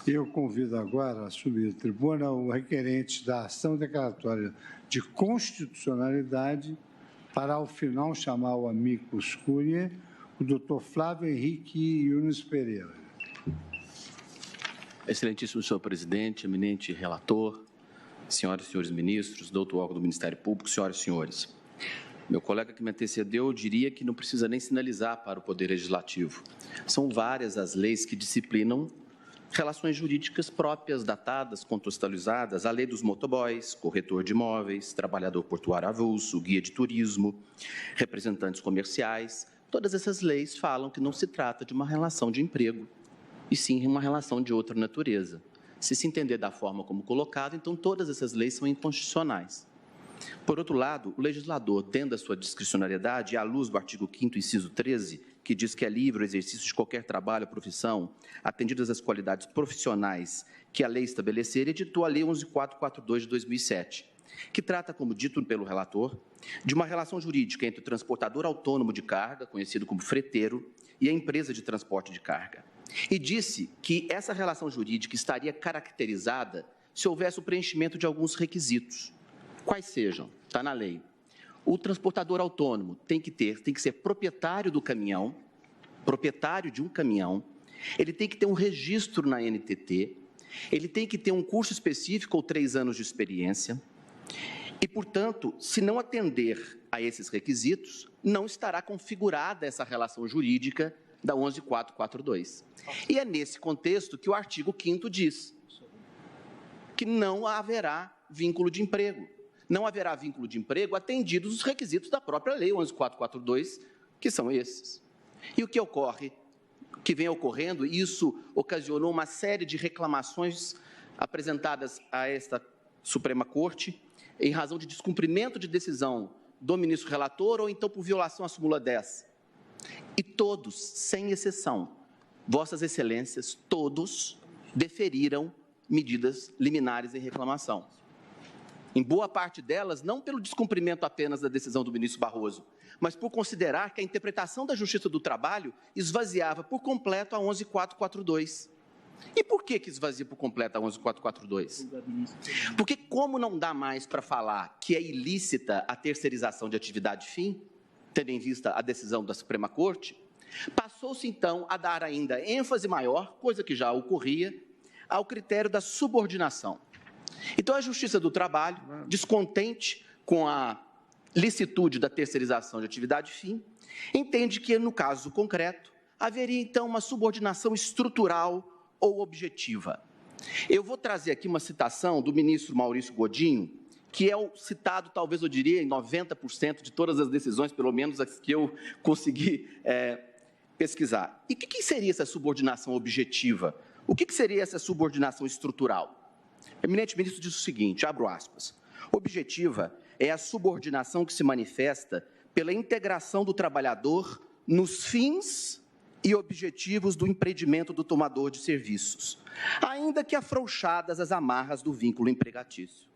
Eu convido agora a subir à tribuna o requerente da ação declaratória de constitucionalidade para, ao final, chamar o amicus curiae, o doutor Flávio Henrique Yunes Pereira. Excelentíssimo senhor presidente, eminente relator, senhoras e senhores ministros, doutor órgão do Ministério Público, senhoras e senhores. Meu colega que me antecedeu diria que não precisa nem sinalizar para o Poder Legislativo. São várias as leis que disciplinam relações jurídicas próprias, datadas, contextualizadas, a lei dos motoboys, corretor de imóveis, trabalhador portuário avulso, guia de turismo, representantes comerciais. Todas essas leis falam que não se trata de uma relação de emprego, e sim uma relação de outra natureza. Se se entender da forma como colocado, então todas essas leis são inconstitucionais. Por outro lado, o legislador, tendo a sua discricionariedade, e à luz do artigo 5º, inciso 13, que diz que é livre o exercício de qualquer trabalho ou profissão, atendidas as qualidades profissionais que a lei estabelecer, editou a Lei 11.442 de 2007, que trata, como dito pelo relator, de uma relação jurídica entre o transportador autônomo de carga, conhecido como freteiro, e a empresa de transporte de carga. E disse que essa relação jurídica estaria caracterizada se houvesse o preenchimento de alguns requisitos. Quais sejam? Está na lei. O transportador autônomo tem que ser proprietário do caminhão, proprietário de um caminhão, ele tem que ter um registro na NTT, ele tem que ter um curso específico ou 3 anos de experiência e, portanto, se não atender a esses requisitos, não estará configurada essa relação jurídica da 11.442. E é nesse contexto que o artigo 5º diz que não haverá vínculo de emprego. Não haverá vínculo de emprego atendidos os requisitos da própria Lei 11.442, que são esses. E o que ocorre, que vem ocorrendo, e isso ocasionou uma série de reclamações apresentadas a esta Suprema Corte, em razão de descumprimento de decisão do ministro relator ou então por violação à súmula 10. E todos, sem exceção, vossas excelências, todos deferiram medidas liminares em reclamação. Em boa parte delas, não pelo descumprimento apenas da decisão do ministro Barroso, mas por considerar que a interpretação da Justiça do Trabalho esvaziava por completo a 11.442. E por que esvazia por completo a 11.442? Porque como não dá mais para falar que é ilícita a terceirização de atividade fim, tendo em vista a decisão da Suprema Corte, passou-se então a dar ainda ênfase maior, coisa que já ocorria, ao critério da subordinação. Então, a Justiça do Trabalho, descontente com a licitude da terceirização de atividade fim, entende que, no caso concreto, haveria, então, uma subordinação estrutural ou objetiva. Eu vou trazer aqui uma citação do ministro Maurício Godinho, que é o citado, talvez eu diria, em 90% de todas as decisões, pelo menos as que eu consegui pesquisar. E o que seria essa subordinação objetiva? O que seria essa subordinação estrutural? O eminente ministro diz o seguinte, abro aspas, objetiva é a subordinação que se manifesta pela integração do trabalhador nos fins e objetivos do empreendimento do tomador de serviços, ainda que afrouxadas as amarras do vínculo empregatício.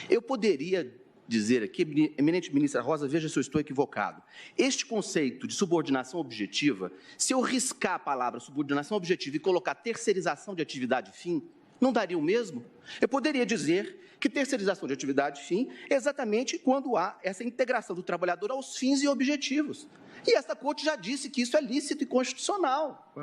Eu poderia dizer aqui, eminente ministra Rosa, veja se eu estou equivocado, este conceito de subordinação objetiva, se eu riscar a palavra subordinação objetiva e colocar terceirização de atividade fim, não daria o mesmo? Eu poderia dizer que terceirização de atividade fim é exatamente quando há essa integração do trabalhador aos fins e objetivos. E esta Corte já disse que isso é lícito e constitucional.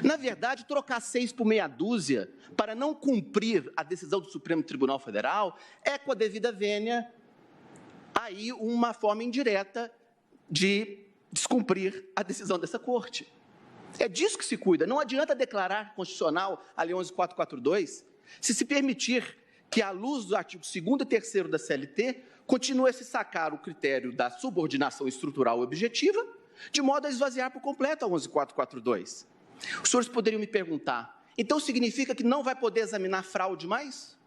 Na verdade, trocar 6 por meia dúzia para não cumprir a decisão do Supremo Tribunal Federal é, com a devida vênia, aí uma forma indireta de descumprir a decisão dessa Corte. É disso que se cuida. Não adianta declarar constitucional a Lei 11.442 se permitir que, à luz do artigo 2º e 3º da CLT, continue a se sacar o critério da subordinação estrutural objetiva, de modo a esvaziar por completo a 11.442. Os senhores poderiam me perguntar, então significa que não vai poder examinar fraude mais?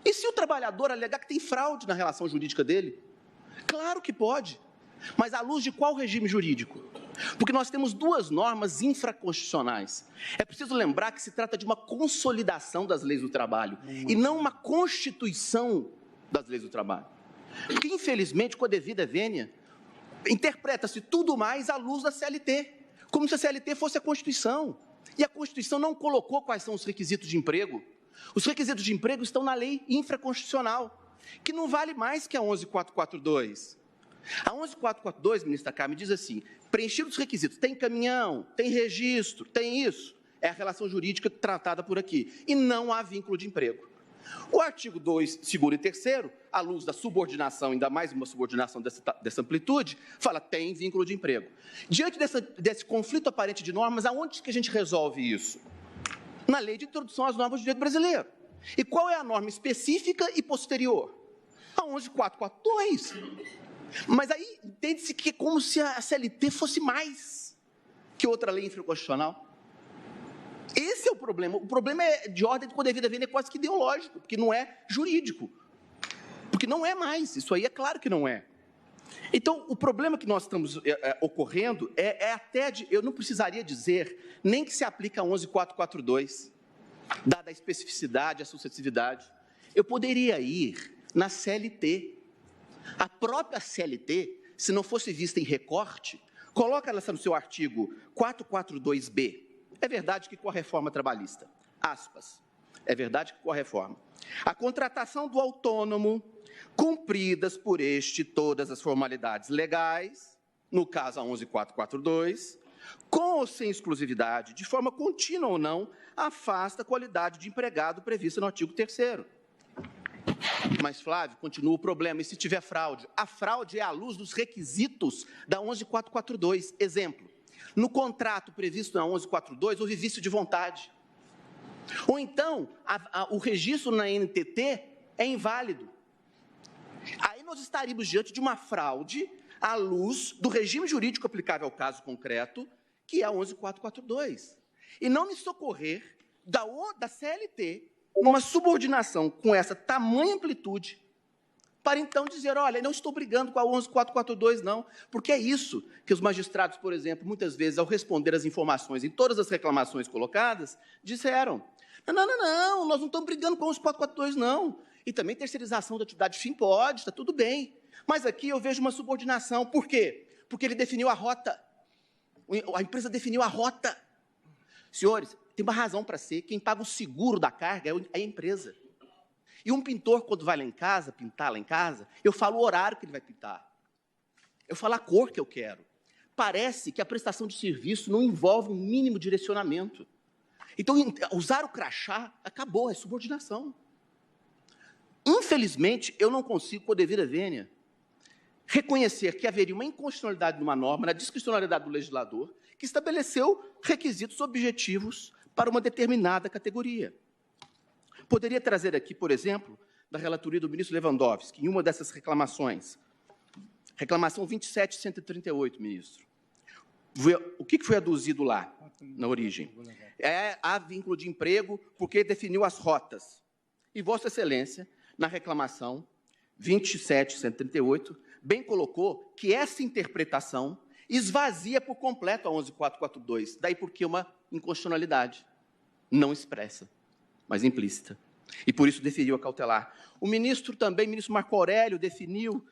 E se o trabalhador alegar que tem fraude na relação jurídica dele? Claro que pode. Mas à luz de qual regime jurídico? Porque nós temos 2 normas infraconstitucionais. É preciso lembrar que se trata de uma consolidação das leis do trabalho e não uma constituição das leis do trabalho. Porque, infelizmente, com a devida vênia, interpreta-se tudo mais à luz da CLT, como se a CLT fosse a Constituição. E a Constituição não colocou quais são os requisitos de emprego. Os requisitos de emprego estão na lei infraconstitucional, que não vale mais que a 11.442. A 11.442, ministra Carmen, diz assim, preenchidos os requisitos, tem caminhão, tem registro, tem isso, é a relação jurídica tratada por aqui, e não há vínculo de emprego. O artigo 2, 2º e 3º, à luz da subordinação, ainda mais uma subordinação dessa amplitude, fala tem vínculo de emprego. Diante desse conflito aparente de normas, aonde que a gente resolve isso? Na lei de introdução às normas do direito brasileiro. E qual é a norma específica e posterior? A 11.442. Mas aí entende-se que é como se a CLT fosse mais que outra lei infraconstitucional. Esse é o problema. O problema é de ordem com devida vênia, quase que ideológico, porque não é jurídico. Porque não é mais. Isso aí é claro que não é. Então, o problema que nós estamos ocorrendo é até de... Eu não precisaria dizer nem que se aplica a 11.442, dada a especificidade, a sucessividade. Eu poderia ir na CLT. A própria CLT, se não fosse vista em recorte, coloca ela no seu artigo 442B. É verdade que com a reforma trabalhista, aspas, é verdade que com a reforma, a contratação do autônomo, cumpridas por este todas as formalidades legais, no caso a 11.442, com ou sem exclusividade, de forma contínua ou não, afasta a qualidade de empregado prevista no artigo 3º. Mas, Flávio, continua o problema, e se tiver fraude? A fraude é à luz dos requisitos da 11.442. Exemplo, no contrato previsto na 11.442, houve vício de vontade. Ou então, o registro na NTT é inválido. Aí nós estaríamos diante de uma fraude à luz do regime jurídico aplicável ao caso concreto, que é a 11.442. E não me socorrer da CLT numa subordinação com essa tamanha amplitude, para então dizer, olha, não estou brigando com a 11.442, não, porque é isso que os magistrados, por exemplo, muitas vezes, ao responder as informações em todas as reclamações colocadas, disseram, não, nós não estamos brigando com a 11.442, não, e também terceirização da atividade fim pode, está tudo bem, mas aqui eu vejo uma subordinação, por quê? Porque ele definiu a rota, a empresa definiu a rota. Senhores, tem uma razão para ser, quem paga o seguro da carga é a empresa. E um pintor, quando vai lá em casa, pintar lá em casa, eu falo o horário que ele vai pintar. Eu falo a cor que eu quero. Parece que a prestação de serviço não envolve um mínimo direcionamento. Então, usar o crachá, acabou, é subordinação. Infelizmente, eu não consigo, com a devida vênia, reconhecer que haveria uma inconstitucionalidade numa norma, na discricionalidade do legislador, que estabeleceu requisitos objetivos para uma determinada categoria. Poderia trazer aqui, por exemplo, da relatoria do ministro Lewandowski, em uma dessas reclamações, reclamação 27.138, ministro. O que foi aduzido lá, na origem? Há vínculo de emprego porque definiu as rotas. E Vossa Excelência, na reclamação 27.138, bem colocou que essa interpretação esvazia por completo a 11.442, daí porque uma inconstitucionalidade não expressa, mas implícita. E por isso deferiu a cautelar. O ministro também, o ministro Marco Aurélio, deferiu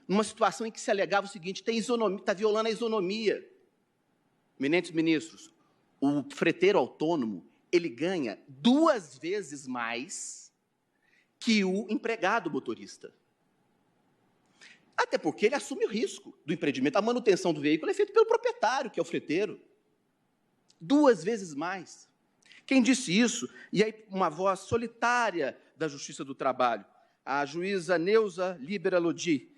numa situação em que se alegava o seguinte, está violando a isonomia. Eminentes ministros, o freteiro autônomo, ele ganha 2 vezes mais que o empregado motorista. Até porque ele assume o risco do empreendimento. A manutenção do veículo é feita pelo proprietário, que é o freteiro. 2 vezes mais. Quem disse isso? E aí uma voz solitária da Justiça do Trabalho, a juíza Neuza Libera Lodi,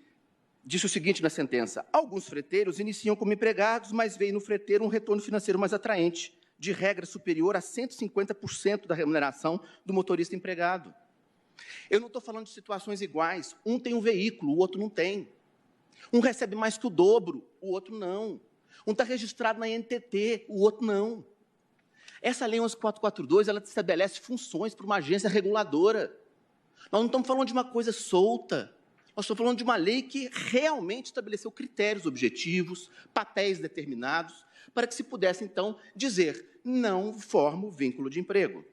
disse o seguinte na sentença, alguns freteiros iniciam como empregados, mas veem no freteiro um retorno financeiro mais atraente, de regra superior a 150% da remuneração do motorista empregado. Eu não estou falando de situações iguais, um tem um veículo, o outro não tem. Um recebe mais que o dobro, o outro não. Um está registrado na NTT, o outro não. Essa lei 11.442, ela estabelece funções para uma agência reguladora. Nós não estamos falando de uma coisa solta, nós estamos falando de uma lei que realmente estabeleceu critérios objetivos, papéis determinados, para que se pudesse, então, dizer, não forma vínculo de emprego.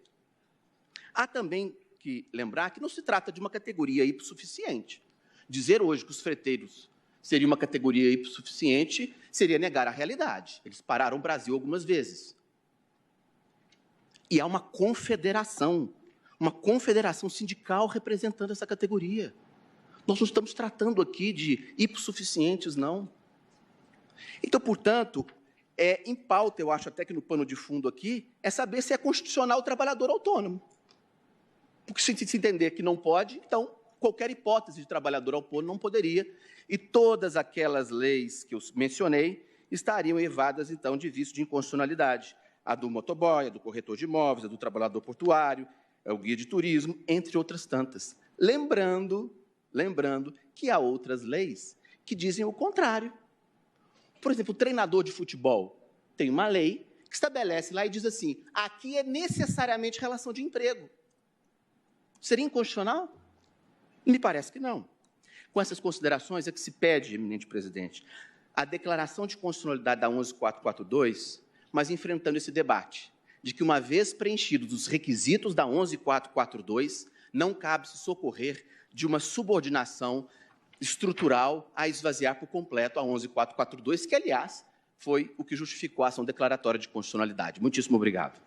Há também que lembrar que não se trata de uma categoria hipossuficiente. Dizer hoje que os freteiros seriam uma categoria hipossuficiente seria negar a realidade. Eles pararam o Brasil algumas vezes. E há uma confederação sindical representando essa categoria. Nós não estamos tratando aqui de hipossuficientes, não. Então, portanto, em pauta, eu acho até que no pano de fundo aqui, é saber se é constitucional o trabalhador autônomo. Porque se entender que não pode, então, qualquer hipótese de trabalhador autônomo não poderia, e todas aquelas leis que eu mencionei estariam evadas, então, de vício de inconstitucionalidade. A do motoboy, a do corretor de imóveis, a do trabalhador portuário, o guia de turismo, entre outras tantas. Lembrando que há outras leis que dizem o contrário. Por exemplo, o treinador de futebol tem uma lei que estabelece lá e diz assim, aqui é necessariamente relação de emprego. Seria inconstitucional? Me parece que não. Com essas considerações é que se pede, eminente presidente, a declaração de constitucionalidade da 11.442, mas enfrentando esse debate de que, uma vez preenchidos os requisitos da 11.442, não cabe se socorrer de uma subordinação estrutural a esvaziar por completo a 11.442, que, aliás, foi o que justificou a ação declaratória de constitucionalidade. Muitíssimo obrigado.